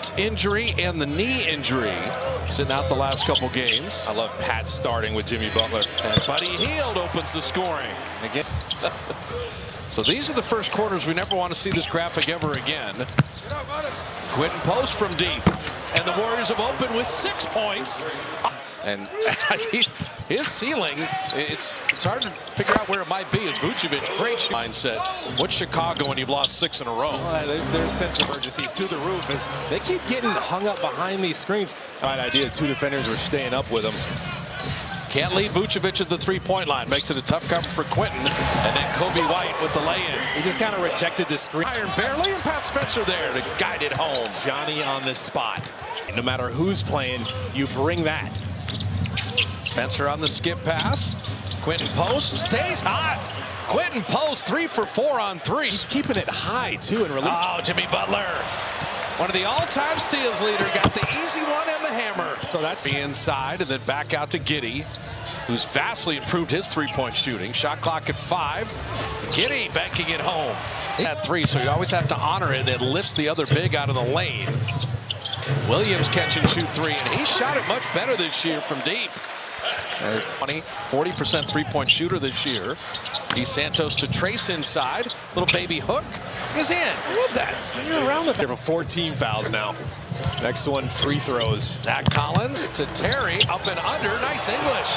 foot injury and the knee injury. Sitting out the last couple games. I love Pat starting with Jimmy Butler. And Buddy Hield opens the scoring. Again. So these are the first quarters. We never want to see this graphic ever again. Quentin Post from deep. And the Warriors have opened with 6 points. And his ceiling, it's hard to figure out where it might be. Is Vucevic, great mindset. What's Chicago when you've lost 6 in a row? Well, their sense of urgency is through the roof as they keep getting hung up behind these screens. Right idea, 2 defenders were staying up with them. Can't lead Vucevic at the three-point line. Makes it a tough cover for Quentin. And then Kobe White with the lay-in. He just kind of rejected the screen. Iron barely, and Pat Spencer there to guide it home. Johnny on the spot. No matter who's playing, you bring that. Spencer on the skip pass. Quentin Post stays hot. Quentin Post 3 for 4 on 3. He's keeping it high, too, and releasing. Oh, Jimmy Butler. One of the all-time steals leader. Got the easy one and the hammer. So that's the inside and then back out to Giddey, who's vastly improved his three-point shooting. Shot clock at 5. Giddey banking it home. At 3, so you always have to honor it. It lifts the other big out of the lane. Williams catch and shoot 3, and he shot it much better this year from deep. 40% three-point shooter this year. DeSantos to trace inside. Little baby hook is in. I love that. You're around the for 14 fouls now. Next one, free throws. Zach Collins to Terry, up and under. Nice English.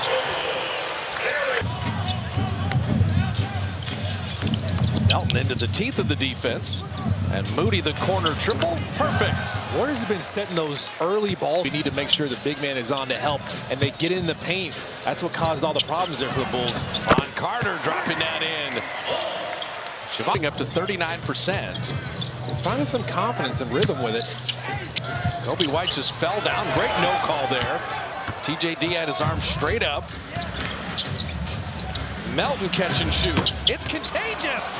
Melton into the teeth of the defense. And Moody the corner triple. Perfect. Warriors have been setting those early balls. We need to make sure the big man is on to help, and they get in the paint. That's what caused all the problems there for the Bulls. On Carter dropping that in. Javon up to 39%. He's finding some confidence and rhythm with it. Kobe White just fell down. Great no call there. TJD had his arm straight up. Melton catch and shoot. It's contagious.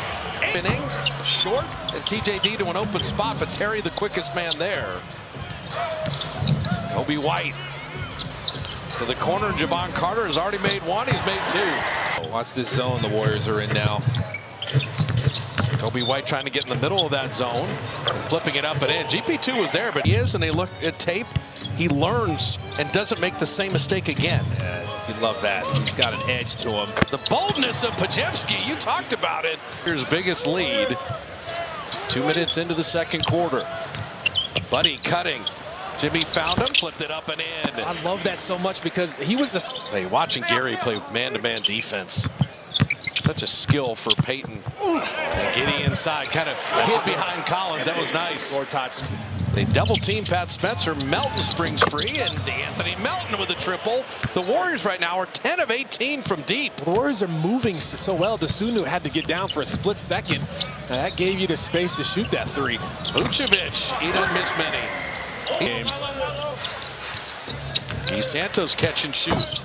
Inning short, and TJD to an open spot, but Terry the quickest man there. Kobe White to the corner. Javon Carter has already made 1. He's made 2. Watch this zone the Warriors are in now. Kobe White trying to get in the middle of that zone and flipping it up and in. GP2 was there, but he is, and they look at tape. He learns and doesn't make the same mistake again. Yes, you love that. He's got an edge to him. The boldness of Podziemski, you talked about it. Here's biggest lead. 2 minutes into the second quarter. Buddy cutting. Jimmy found him, flipped it up and in. I love that so much because he was the... Hey, watching Gary play man-to-man defense. Such a skill for Peyton. And Giddey inside, kind of hid behind Collins. That was nice. They double team Pat Spencer. Melton springs free, and Anthony Melton with a triple. The Warriors right now are 10 of 18 from deep. The Warriors are moving so well. Desunu had to get down for a split second. And that gave you the space to shoot that 3. Vucevic, he doesn't miss many. DeSantos catch and shoot.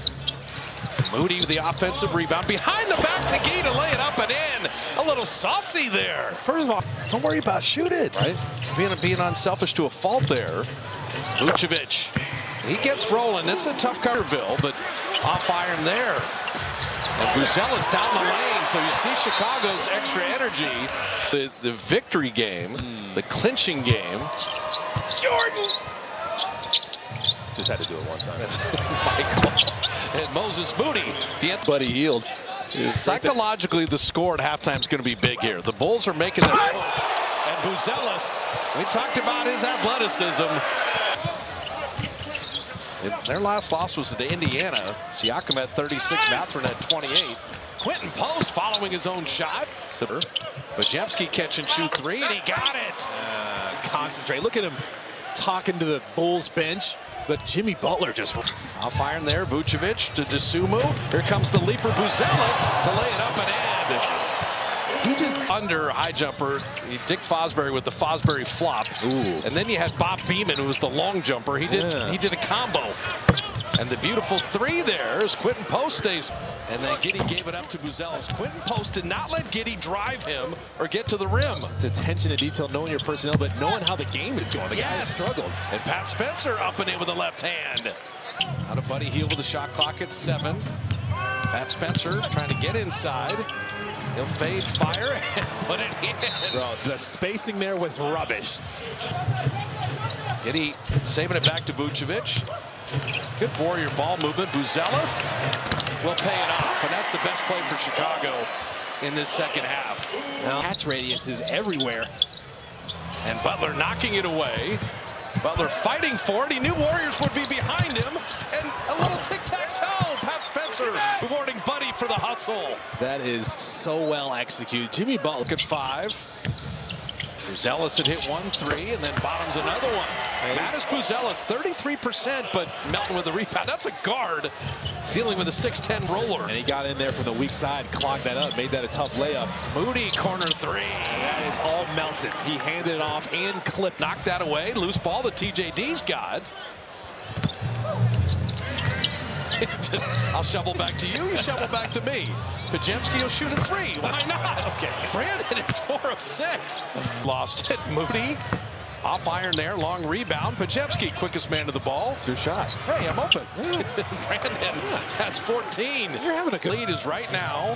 Moody with the offensive rebound. Behind the back to Gee to lay it up and in. A little saucy there. First of all, don't worry about shoot it. Right? Being unselfish to a fault there. Vucevic. He gets rolling. It's a tough Carterville, but off iron there. And Buzelis down the lane. So you see Chicago's extra energy. The victory game, the clinching game. Jordan! Just had to do it one time. Michael and Moses Moody. Buddy Hield. Psychologically, the score at halftime is going to be big here. The Bulls are making their push. And Buzelis, we talked about his athleticism. Their last loss was to Indiana. Siakam at 36, Mathurin at 28. Quentin Post following his own shot. Podziemski catch and shoot 3, and he got it. Concentrate. Look at him talking to the Bulls bench. But Jimmy Butler just off iron there. Vucevic to Dosunmu. Here comes the leaper Buzelis to lay it up and in. He just under high jumper. Dick Fosbury with the Fosbury flop. Ooh. And then you had Bob Beeman, who was the long jumper. He did a combo. And the beautiful 3 there as Quentin Post stays. And then Giddey gave it up to Buzelis. Quentin Post did not let Giddey drive him or get to the rim. It's attention to detail, knowing your personnel, but knowing how the game is going. The guy has struggled. And Pat Spencer up and in with the left hand. Out of Buddy Hield with the shot clock at 7. Pat Spencer trying to get inside. He'll fade, fire, and put it in. Bro, the spacing there was rubbish. Giddey saving it back to Vucevic. Good Warrior ball movement. Buzelis will pay it off, and that's the best play for Chicago in this second half. Now, catch radius is everywhere. And Butler knocking it away. Butler fighting for it. He knew Warriors would be behind him. And a little tic-tac-toe. Pat Spencer rewarding Buddy for the hustle. That is so well executed. Jimmy Butler. Look at 5. Buzelis had hit 1-3 and then bottoms another one. Mattis Buzelis, 33%, but Melton with the rebound. That's a guard dealing with a 6'10 roller. And he got in there from the weak side, clogged that up, made that a tough layup. Moody, corner 3. And that is all Melton. He handed it off and clipped. Knocked that away. Loose ball that TJD's got. I'll shovel back to you. You shovel back to me. Podziemski will shoot a 3. Why not? Okay. Brandon is 4 of 6. Lost it. Moody off iron there. Long rebound. Podziemski, quickest man to the ball. It's your shot. Hey, I'm open. Brandon has 14. You're having a good lead is right now.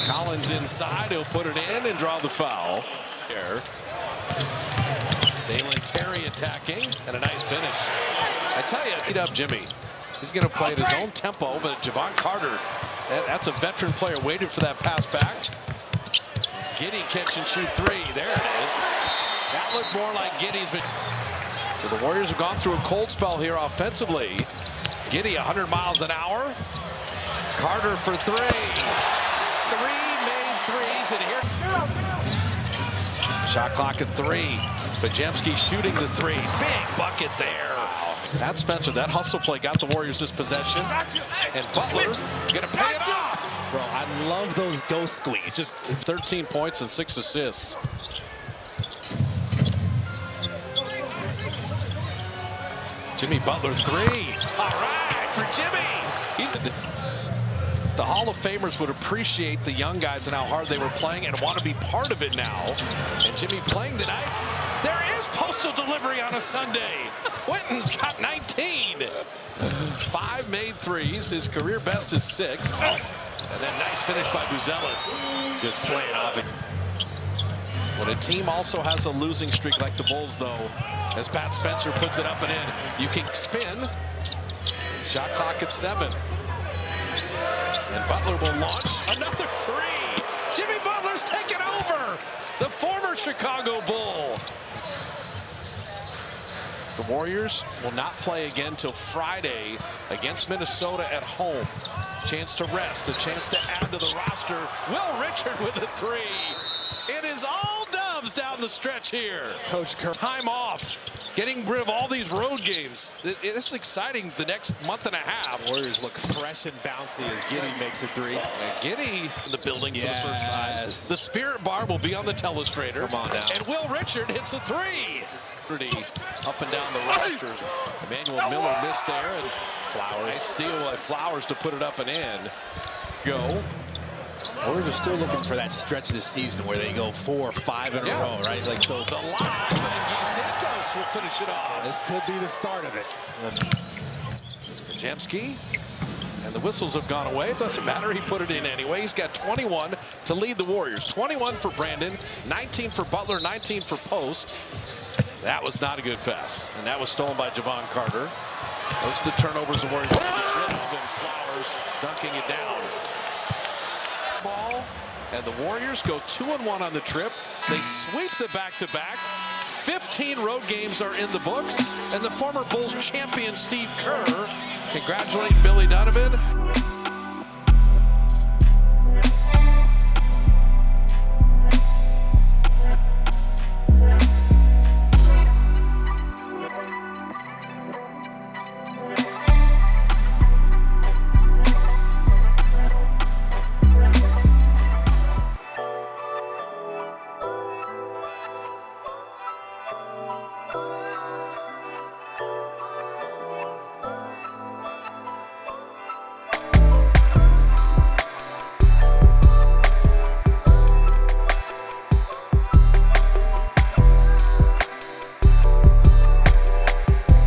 Collins inside. He'll put it in and draw the foul. Here. Dalen Terry attacking, and a nice finish. I tell you, beat up Jimmy. He's going to play at his own tempo, but Jevon Carter, that's a veteran player waiting for that pass back. Giddey catch and shoot 3. There it is. That looked more like Giddey's. So the Warriors have gone through a cold spell here offensively. Giddey 100 miles an hour. Carter for 3. 3 made threes, and here. Shot clock at 3. Podziemski shooting the 3. Big bucket there. Pat Spencer, that hustle play got the Warriors this possession. And Butler gonna pay it off. Bro, I love those ghost squeeze. Just 13 points and 6 assists. Jimmy Butler 3. All right, for Jimmy. The Hall of Famers would appreciate the young guys and how hard they were playing and want to be part of it now. And Jimmy playing tonight. There is postal delivery on a Sunday. Quentin's got 19. 5 made threes. His career best is 6. And then nice finish by Buzelis. Just playing off it. When a team also has a losing streak like the Bulls, though, as Pat Spencer puts it up and in, you can spin. Shot clock at 7. And Butler will launch another 3. Jimmy Butler's taken over. The former Chicago Bull. The Warriors will not play again till Friday against Minnesota at home. Chance to rest, a chance to add to the roster. Will Richard with a 3. It is all Dubs down the stretch here. Coach Kerr. Time off. Getting rid of all these road games. This is exciting the next month and a half. Warriors look fresh and bouncy as Giddey makes a 3. And Giddey in the building for the first time. The Spirit Bar will be on the telestrator. Come on now. And Will Richard hits a 3. Up and down the roster. Emmanuel Miller missed there, and Flowers. Nice steal by Flowers to put it up and in. Go. Warriors are still looking for that stretch of the season where they go 4 or 5 in a row, right? Like so. The lob, and Santos will finish it off. This could be the start of it. Podziemski, and the whistles have gone away. It doesn't matter. He put it in anyway. He's got 21 to lead the Warriors. 21 for Brandon, 19 for Butler, 19 for Post. That was not a good pass, and that was stolen by Jevon Carter. Those are the turnovers the Warriors get rid of, and Flowers dunking it down. Ball, and the Warriors go 2-1 on the trip. They sweep the back-to-back. 15 road games are in the books, and the former Bulls champion Steve Kerr congratulating Billy Donovan.